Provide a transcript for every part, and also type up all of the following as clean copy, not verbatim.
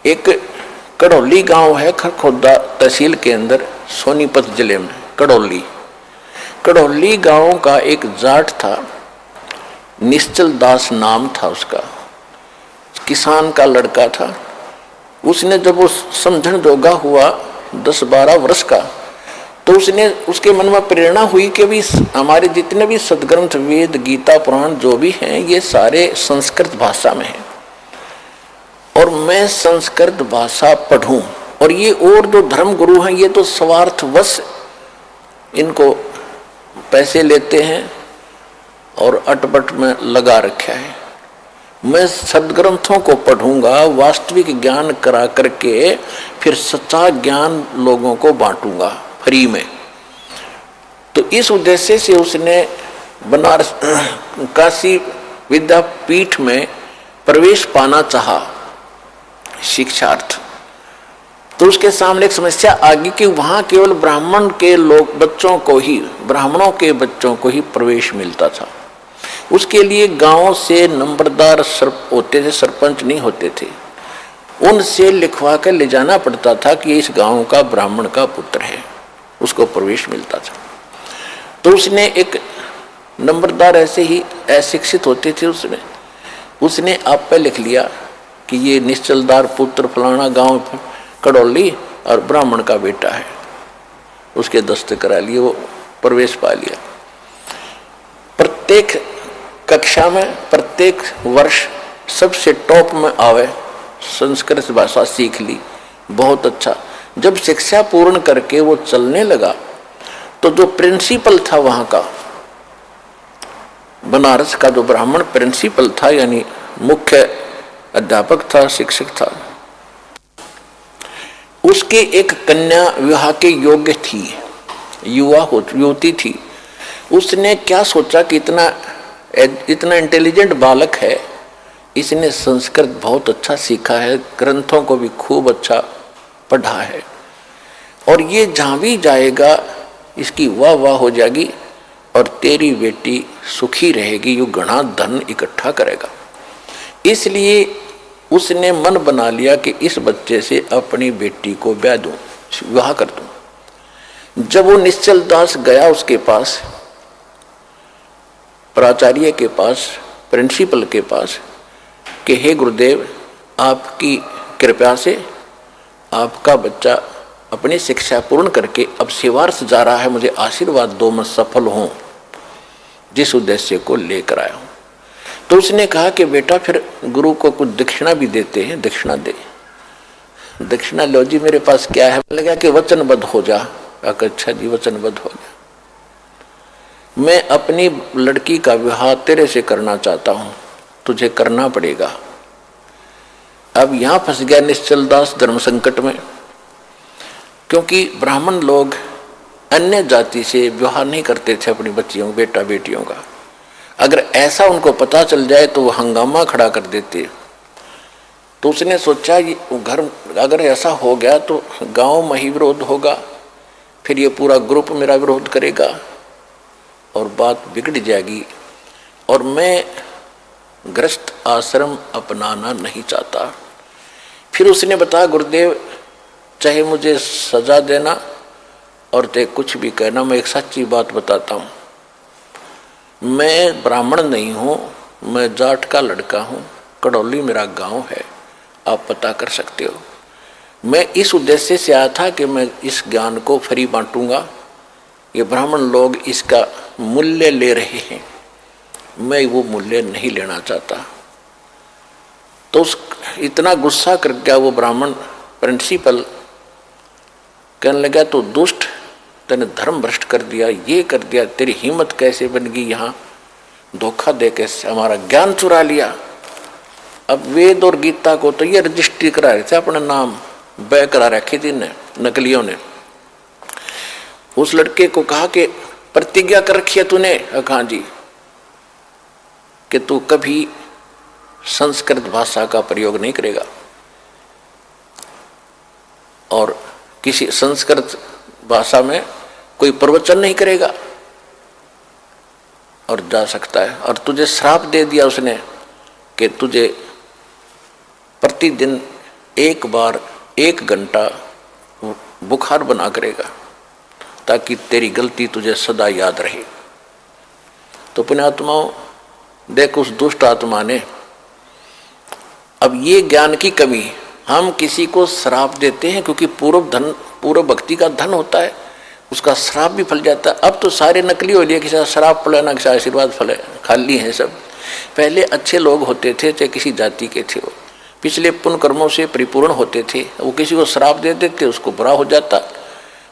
एक कड़ौली गांव है खरखोदा तहसील के अंदर, सोनीपत जिले में। कड़ौली गांव का एक जाट था, निश्चल दास नाम था उसका, किसान का लड़का था। उसने जब वो समझण जोगा हुआ 10-12 वर्ष का, तो उसने उसके मन में प्रेरणा हुई कि भी हमारे जितने भी सदग्रंथ, वेद, गीता, पुराण जो भी हैं, ये सारे संस्कृत भाषा में हैं और मैं संस्कृत भाषा पढ़ूं। और ये और जो धर्म गुरु हैं ये तो स्वार्थवश इनको पैसे लेते हैं और अटपट में लगा रखा है। मैं सदग्रंथों को पढ़ूंगा, वास्तविक ज्ञान करा करके फिर सच्चा ज्ञान लोगों को बांटूंगा फ्री में। तो इस उद्देश्य से उसने बनारस काशी विद्यापीठ में प्रवेश पाना चाहा शिक्षार्थ। तो उसके सामने एक समस्या आ गई कि वहां केवल ब्राह्मण के लोग बच्चों को ही, ब्राह्मणों के बच्चों को ही प्रवेश मिलता था। उसके लिए गांव से नंबरदार होते थे, सरपंच नहीं होते थे, उनसे लिखवा कर ले जाना पड़ता था कि इस गांव का ब्राह्मण का पुत्र है, उसको प्रवेश मिलता था। तो उसने एक नंबरदार ऐसे ही अशिक्षित होते थे, उसने आप पे लिख लिया कि ये निश्चलदार पुत्र फलाना गांव कड़ौली और ब्राह्मण का बेटा है। उसके दस्तखत करा लिए, वो प्रवेश पा लिया। प्रत्येक कक्षा में प्रत्येक वर्ष सबसे टॉप में आवे, संस्कृत भाषा सीख ली, बहुत अच्छा। जब शिक्षा पूर्ण करके वो चलने लगा तो जो प्रिंसिपल था वहां का, बनारस का जो ब्राह्मण प्रिंसिपल था यानी मुख्य अध्यापक था, शिक्षक था, उसके एक कन्या विवाह के योग्य थी, युवती थी। उसने क्या सोचा कि इतना इंटेलिजेंट बालक है, इसने संस्कृत बहुत अच्छा सीखा है, ग्रंथों को भी खूब अच्छा पढ़ा है और ये जहाँ भी जाएगा इसकी वाह हो जाएगी और तेरी बेटी सुखी रहेगी, यू घना धन इकट्ठा करेगा। इसलिए उसने मन बना लिया कि इस बच्चे से अपनी बेटी को ब्याह दूं, विवाह कर दूं। जब वो निश्चल दास गया उसके पास, प्राचार्य के पास, प्रिंसिपल के पास, कि हे गुरुदेव, आपकी कृपा से आपका बच्चा अपनी शिक्षा पूर्ण करके अब सेवार्थ जा रहा है, मुझे आशीर्वाद दो, मैं सफल हूं जिस उद्देश्य को लेकर आया हूं। तो उसने कहा कि बेटा फिर गुरु को कुछ दक्षिणा भी देते हैं, दक्षिणा दे। दक्षिणा लो जी, मेरे पास क्या है? लगा कि वचनबद्ध हो जा। अच्छा जी, वचनबद्ध हो जा, मैं अपनी लड़की का विवाह तेरे से करना चाहता हूं, तुझे करना पड़ेगा। अब यहां फंस गया निश्चल दास धर्म संकट में, क्योंकि ब्राह्मण लोग अन्य जाति से विवाह नहीं करते थे अपनी बच्चियों, बेटा बेटियों का। अगर ऐसा उनको पता चल जाए तो वो हंगामा खड़ा कर देते। तो उसने सोचा ये घर अगर ऐसा हो गया तो गांव में ही विरोध होगा, फिर ये पूरा ग्रुप मेरा विरोध करेगा और बात बिगड़ जाएगी और मैं गृहस्थ आश्रम अपनाना नहीं चाहता। फिर उसने बताया, गुरुदेव चाहे मुझे सजा देना और ते कुछ भी कहना, मैं एक सच्ची बात बताता हूँ, मैं ब्राह्मण नहीं हूँ, मैं जाट का लड़का हूँ, कड़ौली मेरा गांव है, आप पता कर सकते हो। मैं इस उद्देश्य से आया था कि मैं इस ज्ञान को फ्री बांटूंगा, ये ब्राह्मण लोग इसका मूल्य ले रहे हैं, मैं वो मूल्य नहीं लेना चाहता। तो इतना गुस्सा कर गया वो ब्राह्मण प्रिंसिपल, कहने लगा तो दुष्ट, तूने धर्म भ्रष्ट कर दिया, ये कर दिया, तेरी हिम्मत कैसे बन गई यहाँ धोखा दे के हमारा ज्ञान चुरा लिया। अब वेद और गीता को तो ये रजिस्ट्री करा रहे थे, अपना नाम बै करा रखी थी नकलियों ने। उस लड़के को कहा कि प्रतिज्ञा कर रखी है तूने? हाँ जी, कि तू कभी संस्कृत भाषा का प्रयोग नहीं करेगा और किसी संस्कृत भाषा में कोई प्रवचन नहीं करेगा और जा सकता है। और तुझे श्राप दे दिया उसने कि तुझे प्रतिदिन एक बार 1 घंटा बुखार बना करेगा ताकि तेरी गलती तुझे सदा याद रहे। तो पुण्यात्माओं, देख उस दुष्ट आत्मा ने, अब ये ज्ञान की कमी, हम किसी को श्राप देते हैं क्योंकि पूर्व भक्ति का धन होता है, उसका श्राप भी फल जाता है। अब तो सारे नकली हो लिए, किसी श्राप फले ना किसी आशीर्वाद फले, खाली हैं सब। पहले अच्छे लोग होते थे, चाहे किसी जाति के थे, वो पिछले पुण्य कर्मों से परिपूर्ण होते थे, वो किसी को श्राप दे देते, उसको बुरा हो जाता,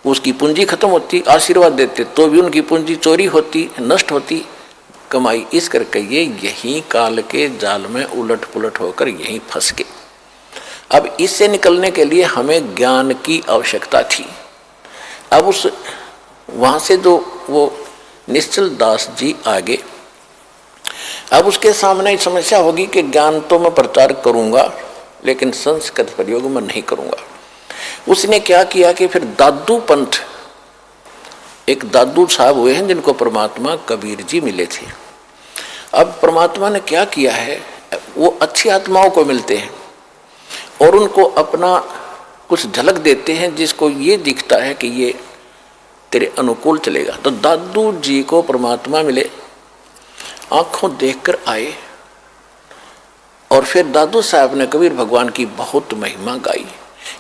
उसकी पूंजी खत्म होती। आशीर्वाद देते तो भी उनकी पूंजी चोरी होती, नष्ट होती कमाई। इस करके ये यही काल के जाल में उलट पुलट होकर यहीं फंस गए। अब इससे निकलने के लिए हमें ज्ञान की आवश्यकता थी। अब उस वहाँ से जो वो निश्चल दास जी आगे, अब उसके सामने समस्या होगी कि ज्ञान तो मैं प्रचार करूँगा लेकिन संस्कृत प्रयोग में नहीं करूँगा। उसने क्या किया कि फिर दादू पंथ, एक दादू साहब हुए हैं जिनको परमात्मा कबीर जी मिले थे। अब परमात्मा ने क्या किया है, वो अच्छी आत्माओं को मिलते हैं और उनको अपना कुछ झलक देते हैं जिसको ये दिखता है कि ये तेरे अनुकूल चलेगा। तो दादू जी को परमात्मा मिले, आंखों देखकर आए और फिर दादू साहब ने कबीर भगवान की बहुत महिमा गाई।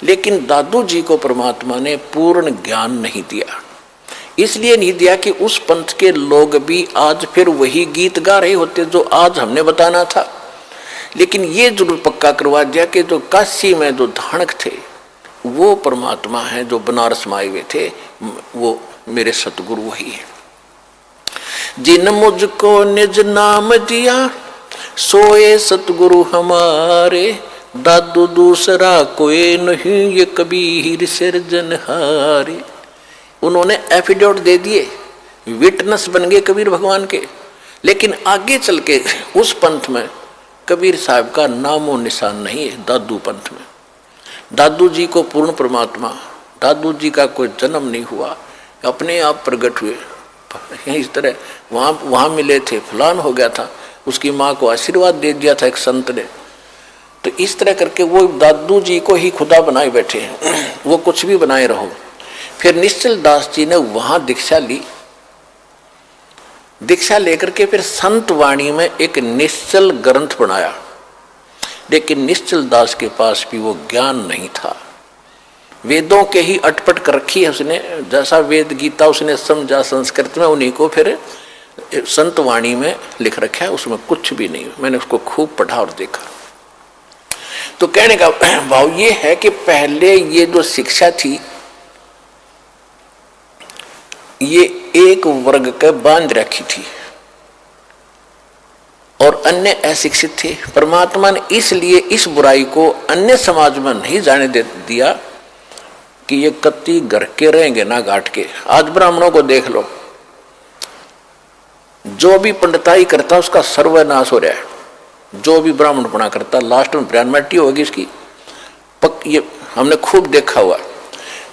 लेकिन दादू जी को परमात्मा ने पूर्ण ज्ञान नहीं दिया। इसलिए नहीं दिया कि उस पंथ के लोग भी आज फिर वही गीत गा रहे होते जो आज हमने बताना था। लेकिन ये जरूर पक्का करवा दिया कि जो काशी में जो धाणक थे वो परमात्मा है, जो बनारस में आए हुए थे वो मेरे सतगुरु वही है। जिन मुझको निज नाम दिया सोए सतगुरु हमारे, दादू दूसरा कोई नहीं ये कबीर सिरजनहारे। उन्होंने एफिडेविट दे दिए, विटनेस बन गए कबीर भगवान के। लेकिन आगे चल के उस पंथ में कबीर साहब का नामो निशान नहीं है। दादू पंथ में दादू जी को पूर्ण परमात्मा, दादू जी का कोई जन्म नहीं हुआ, अपने आप प्रकट हुए। इस तरह वहाँ मिले थे, फलान हो गया था, उसकी माँ को आशीर्वाद दे दिया था एक संत ने। तो इस तरह करके वो दादू जी को ही खुदा बनाए बैठे हैं, वो कुछ भी बनाए रहो। फिर निश्चल दास जी ने वहाँ दीक्षा ली, दीक्षा लेकर के फिर संत वाणी में एक निश्चल ग्रंथ बनाया। लेकिन निश्चल दास के पास भी वो ज्ञान नहीं था, वेदों के ही अटपट कर रखी है उसने। जैसा वेद गीता उसने समझा संस्कृत में, उन्हीं को फिर संत वाणी में लिख रखा है, उसमें कुछ भी नहीं। मैंने उसको खूब पढ़ा और देखा। तो कहने का भाव ये है कि पहले ये जो शिक्षा थी ये एक वर्ग के बांध रखी थी और अन्य अशिक्षित थे। परमात्मा ने इसलिए इस बुराई को अन्य समाज में नहीं जाने दे दिया कि ये कत्ती घर के रहेंगे ना घाट के। आज ब्राह्मणों को देख लो, जो भी पंडिताई करता उसका सर्वनाश हो रहा है। जो भी ब्राह्मणपना करता लास्ट में ब्राह्मणी होगी इसकी, ये हमने खूब देखा हुआ।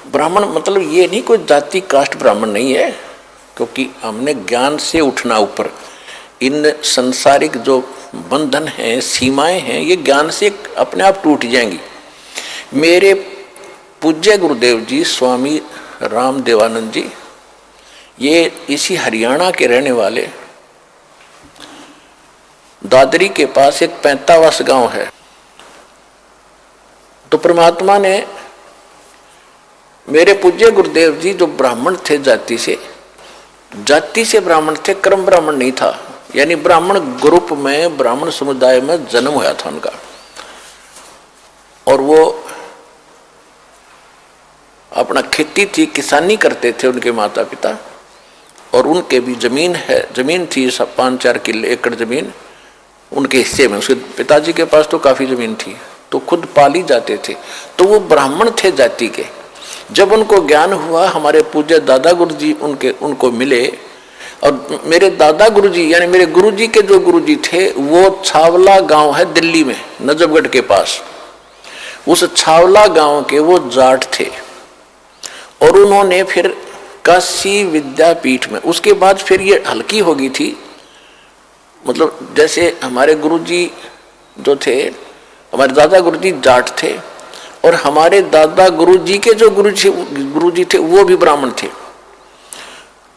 ब्राह्मण मतलब ये नहीं कोई जाति कास्ट ब्राह्मण नहीं है, क्योंकि हमने ज्ञान से उठना ऊपर। इन संसारिक जो बंधन हैं, सीमाएं हैं, ये ज्ञान से अपने आप टूट जाएंगी। मेरे पूज्य गुरुदेव जी स्वामी राम देवानंद जी, ये इसी हरियाणा के रहने वाले, दादरी के पास एक 45 गांव है। तो परमात्मा ने मेरे पूज्य गुरुदेव जी जो ब्राह्मण थे, जाति से ब्राह्मण थे, कर्म ब्राह्मण नहीं था। यानी ब्राह्मण ग्रुप में, ब्राह्मण समुदाय में जन्म हुआ था उनका। और वो अपना खेती थी, किसानी करते थे उनके माता पिता। और उनके भी जमीन थी, सब 5-4 किले एकड़ जमीन उनके हिस्से में। उसके पिताजी के पास तो काफी जमीन थी, तो खुद पाली जाते थे। तो वो ब्राह्मण थे जाति के। जब उनको ज्ञान हुआ, हमारे पूज्य दादा गुरुजी उनको मिले। और मेरे दादा गुरुजी यानी मेरे गुरुजी के जो गुरुजी थे वो छावला गांव है दिल्ली में, नजफगढ़ के पास। उस छावला गांव के वो जाट थे। और उन्होंने फिर काशी विद्यापीठ में, उसके बाद फिर ये हल्की हो गई थी। मतलब जैसे हमारे गुरुजी जो थे, हमारे दादा गुरुजी जाट थे, और हमारे दादा गुरुजी के जो गुरुजी थे वो भी ब्राह्मण थे,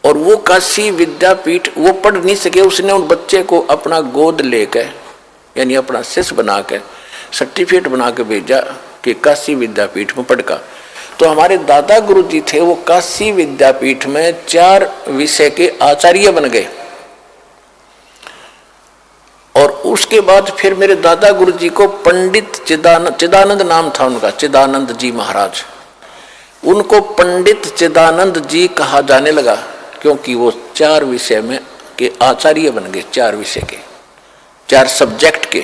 और वो काशी विद्यापीठ वो पढ़ नहीं सके, उसने उन बच्चे को अपना गोद लेकर यानी अपना शिष्य बना के सर्टिफिकेट बना के भेजा कि काशी विद्यापीठ में पढ़ का। तो हमारे दादा गुरुजी थे वो काशी विद्यापीठ में 4 विषय के आचार्य बन गए। और उसके बाद फिर मेरे दादा गुरुजी को पंडित चिदानंद नाम था उनका, चिदानंद जी महाराज, उनको पंडित चिदानंद जी कहा जाने लगा, क्योंकि वो 4 विषय में के आचार्य बन गए, 4 विषय के, 4 सब्जेक्ट के।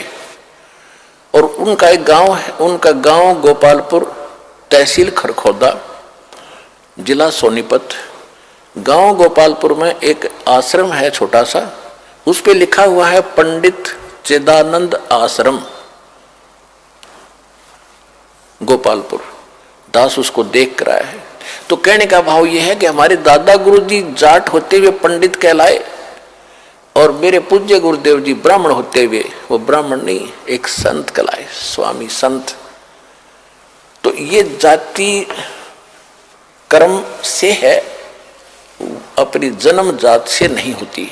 और उनका एक गांव है, उनका गांव गोपालपुर, तहसील खरखोदा, जिला सोनीपत। गांव गोपालपुर में एक आश्रम है छोटा सा, उस पे लिखा हुआ है पंडित चिदानंद आश्रम गोपालपुर। दास उसको देख कर आया है। तो कहने का भाव यह है कि हमारे दादा गुरुजी जाट होते हुए पंडित कहलाए, और मेरे पूज्य गुरुदेव जी ब्राह्मण होते हुए वो ब्राह्मण नहीं, एक संत कहलाए, स्वामी संत। तो ये जाति कर्म से है, अपनी जन्म जात से नहीं होती।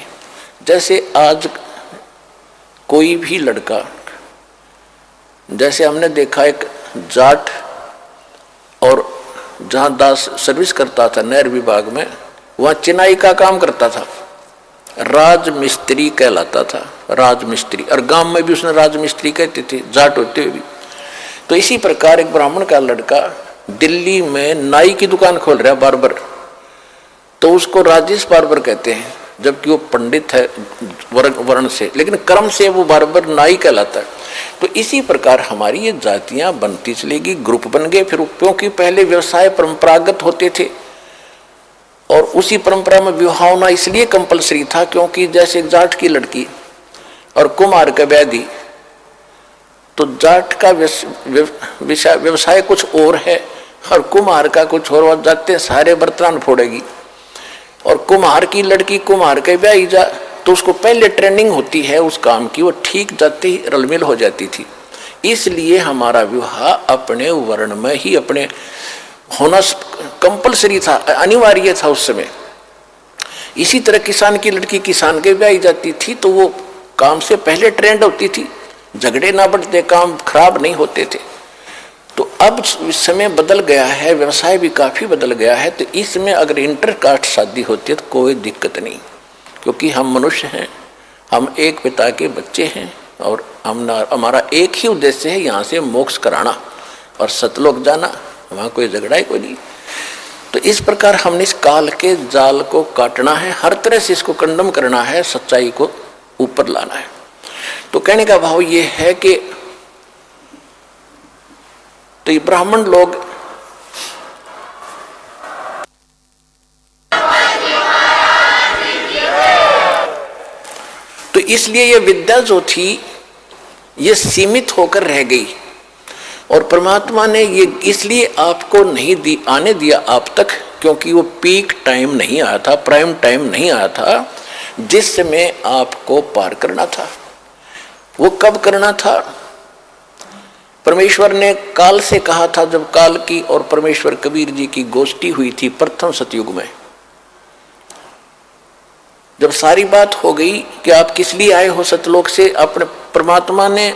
जैसे आज कोई भी लड़का, जैसे हमने देखा एक जाट, और जहां दास सर्विस करता था नहर विभाग में, वहां चिनाई का काम करता था, राजमिस्त्री कहलाता था, राजमिस्त्री। और गांव में भी उसने राजमिस्त्री कहते थे, जाट होते हुए भी। तो इसी प्रकार एक ब्राह्मण का लड़का दिल्ली में नाई की दुकान खोल रहा है, बार्बर, तो उसको राजेश बार्बर कहते हैं, जबकि वो पंडित है वर्ण से, लेकिन कर्म से वो बार्बर नाई कहलाता है। तो इसी प्रकार हमारी ये जातियां बनती चलेगी, ग्रुप बन गए। फिर क्योंकि पहले व्यवसाय परंपरागत होते थे, और उसी परंपरा में विवाह होना इसलिए कंपलसरी था, क्योंकि जैसे एक जाट की लड़की और कुम्हार का व्याधि, तो जाट का व्यवसाय कुछ और है और कुम्हार का कुछ और, वह जाते सारे बर्तन फोड़ेगी। और कुम्हार की लड़की कुम्हार के ब्याह जा, तो उसको पहले ट्रेनिंग होती है उस काम की, वो ठीक जाते ही रलमिल हो जाती थी। इसलिए हमारा विवाह अपने वर्ण में ही अपने होना कंपलसरी था, अनिवार्य था उस समय। इसी तरह किसान की लड़की किसान के ब्याह जाती थी, तो वो काम से पहले ट्रेंड होती थी, झगड़े ना बढ़ते, काम खराब नहीं होते थे। तो अब समय बदल गया है, व्यवसाय भी काफी बदल गया है, तो इसमें अगर इंटरकास्ट शादी होती है तो कोई दिक्कत नहीं, क्योंकि हम मनुष्य हैं, हम एक पिता के बच्चे हैं, और हमारा एक ही उद्देश्य है, यहाँ से मोक्ष कराना और सतलोक जाना, वहाँ कोई झगड़ा ही कोई नहीं। तो इस प्रकार हमने इस काल के जाल को काटना है, हर तरह से इसको कंडम करना है, सच्चाई को ऊपर लाना है। तो कहने का भाव ये है कि तो ये ब्राह्मण लोग तो इसलिए ये विद्या जो थी ये सीमित होकर रह गई, और परमात्मा ने ये इसलिए आपको नहीं दी, आने दिया आप तक, क्योंकि वो पीक टाइम नहीं आया था, प्राइम टाइम नहीं आया था, जिस समय आपको पार करना था। वो कब करना था? परमेश्वर ने काल से कहा था, जब काल की और परमेश्वर कबीर जी की गोष्ठी हुई थी प्रथम सतयुग में, जब सारी बात हो गई कि आप किस लिए आए हो सतलोक से, अपने परमात्मा ने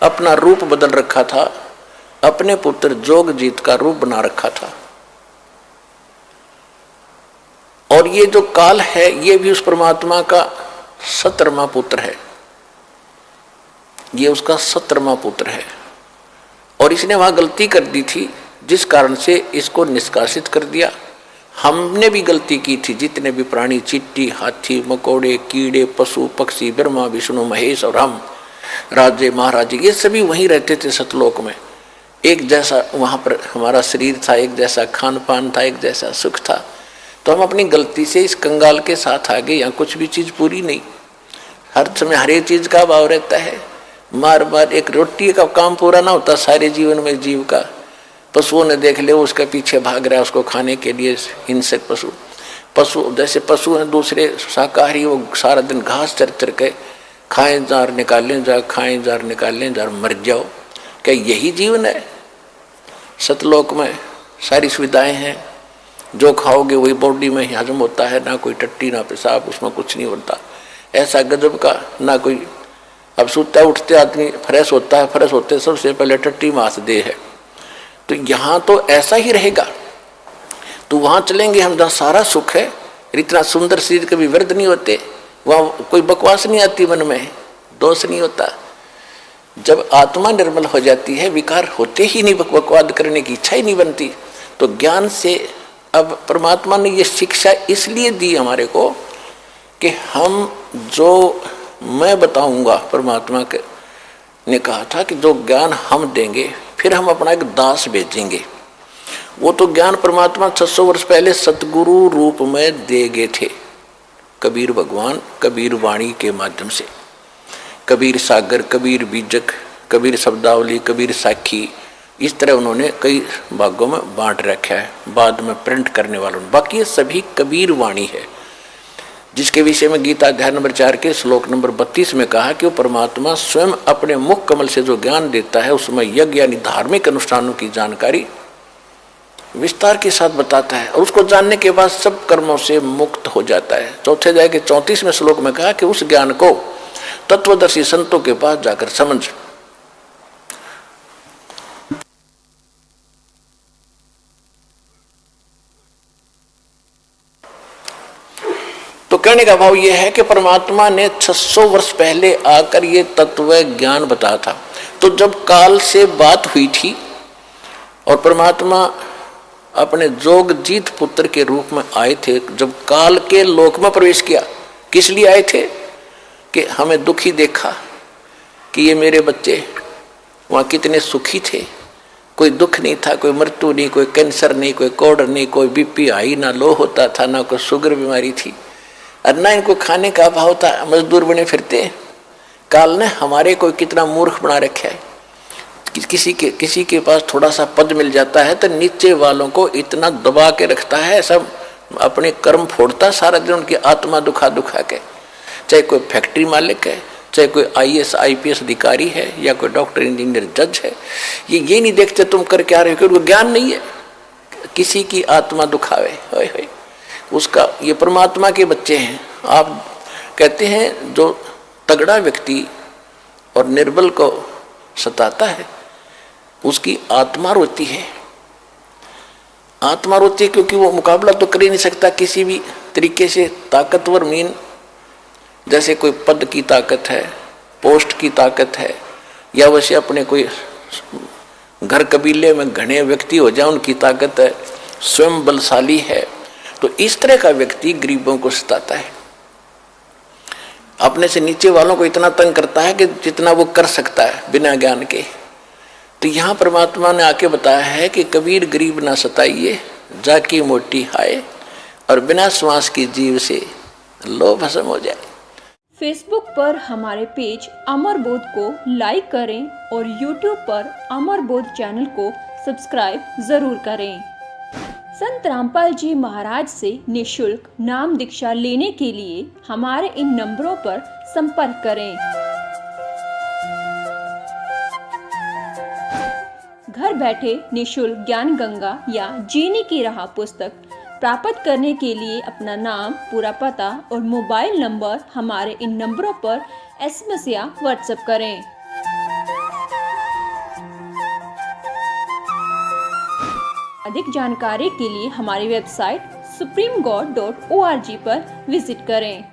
अपना रूप बदल रखा था, अपने पुत्र जोगजीत का रूप बना रखा था। और ये जो काल है ये भी उस परमात्मा का 17वां पुत्र है, ये उसका 17वां पुत्र है। और इसने वहां गलती कर दी थी, जिस कारण से इसको निष्कासित कर दिया। हमने भी गलती की थी, जितने भी प्राणी, चींटी, हाथी, मकोड़े, कीड़े, पशु पक्षी, ब्रह्मा विष्णु महेश और हम राजे महाराजे, ये सभी वहीं रहते थे सतलोक में। एक जैसा वहाँ पर हमारा शरीर था, एक जैसा खान पान था, एक जैसा सुख था। तो हम अपनी गलती से इस कंगाल के साथ आ गए। यहाँ कुछ भी चीज़ पूरी नहीं, हर समय हर एक चीज़ का अभाव रहता है। मार मार एक रोटी का काम पूरा ना होता सारे जीवन में जीव का। पशुओं ने देख ले, उसके पीछे भाग रहा है उसको खाने के लिए, हिंसक पशु जैसे पशु हैं दूसरे शाकाहारी, वो सारा दिन घास चर चर के खाएं जार निकालें जार, खाएं जार निकालें जार, मर जाओ। क्या यही जीवन है? सतलोक में सारी सुविधाएं हैं, जो खाओगे वही बॉडी में ही हजम होता है, ना कोई टट्टी ना पेशाब, उसमें कुछ नहीं होता। ऐसा गजब का ना कोई, अब सोता उठते आदमी फ्रेश होता है, फ्रेश होते सबसे पहले टट्टी मास दे है। तो यहाँ तो ऐसा ही रहेगा। तो वहाँ चलेंगे हम जहाँ सारा सुख है, इतना सुंदर शरीर कभी व्यर्थ नहीं होते, वहाँ कोई बकवास नहीं आती, मन में दोष नहीं होता। जब आत्मा निर्मल हो जाती है, विकार होते ही नहीं, बकवाद करने की इच्छा ही नहीं बनती। तो ज्ञान से अब परमात्मा ने ये शिक्षा इसलिए दी हमारे को कि हम जो मैं बताऊंगा, परमात्मा के ने कहा था कि जो ज्ञान हम देंगे फिर हम अपना एक दास भेजेंगे। वो तो ज्ञान परमात्मा 600 वर्ष पहले सतगुरु रूप में दे गए थे, कबीर भगवान कबीर वाणी के माध्यम से। कबीर सागर, कबीर बीजक, कबीर शब्दावली, कबीर साखी, इस तरह उन्होंने कई भागों में बांट रखा है, बाद में प्रिंट करने वालों ने। बाकी ये सभी कबीर वाणी है, जिसके विषय में गीता अध्याय नंबर 4 के श्लोक नंबर 32 में कहा कि वो परमात्मा स्वयं अपने मुख कमल से जो ज्ञान देता है, उसमें यज्ञ यानी धार्मिक अनुष्ठानों की जानकारी विस्तार के साथ बताता है, और उसको जानने के बाद सब कर्मों से मुक्त हो जाता है। चौथे अध्याय के 34वें श्लोक में कहा कि उस ज्ञान को तत्वदर्शी संतों के पास जाकर समझ। तो कहने का भाव यह है कि परमात्मा ने 600 वर्ष पहले आकर ये तत्व ज्ञान बताया था। तो जब काल से बात हुई थी और परमात्मा अपने जोगजीत पुत्र के रूप में आए थे, जब काल के लोक में प्रवेश किया, किस लिए आए थे? कि हमें दुखी देखा कि ये मेरे बच्चे वहाँ कितने सुखी थे, कोई दुख नहीं था, कोई मृत्यु नहीं, कोई कैंसर नहीं, कोई कोढ़ नहीं, कोई बीपी हाई ना लो होता था, ना कोई शुगर बीमारी थी, और ना इनको खाने का अभाव था, मजदूर बने फिरते। काल ने हमारे को कितना मूर्ख बना रखा है। किसी के पास थोड़ा सा पद मिल जाता है तो नीचे वालों को इतना दबा के रखता है, सब अपने कर्म फोड़ता सारा दिन, उनकी आत्मा दुखा के। चाहे कोई फैक्ट्री मालिक है, चाहे कोई IAS IPS अधिकारी है, या कोई डॉक्टर इंजीनियर जज है, ये नहीं देखते तुम कर क्या रहे हो, क्योंकि ज्ञान नहीं है। किसी की आत्मा दुखावे, होय होय, उसका, ये परमात्मा के बच्चे हैं। आप कहते हैं जो तगड़ा व्यक्ति और निर्बल को सताता है, उसकी आत्मा रोती है। आत्मा रोती है क्योंकि वो मुकाबला तो कर ही नहीं सकता किसी भी तरीके से। ताकतवर मीन जैसे कोई पद की ताकत है, पोस्ट की ताकत है, या वैसे अपने कोई घर कबीले में घने व्यक्ति हो जाए उनकी ताकत है, स्वयं बलशाली है। तो इस तरह का व्यक्ति गरीबों को सताता है, अपने से नीचे वालों को इतना तंग करता है कि जितना वो कर सकता है बिना ज्ञान के। तो यहाँ परमात्मा ने आके बताया है कि कबीर गरीब ना सताइए, जाकी मोटी हाय, और बिना श्वास की जीव से लो भस्म हो जाए। फेसबुक पर हमारे पेज अमर बोध को लाइक करें और यूट्यूब पर अमर बोध चैनल को सब्सक्राइब जरूर करें। संत रामपाल जी महाराज से निःशुल्क नाम दीक्षा लेने के लिए हमारे इन नंबरों पर संपर्क करें। घर बैठे निःशुल्क ज्ञान गंगा या जीने की राह पुस्तक प्राप्त करने के लिए अपना नाम, पूरा पता और मोबाइल नंबर हमारे इन नंबरों पर SMS या WhatsApp करें। अधिक जानकारी के लिए हमारी वेबसाइट supremegod.org पर विजिट करें।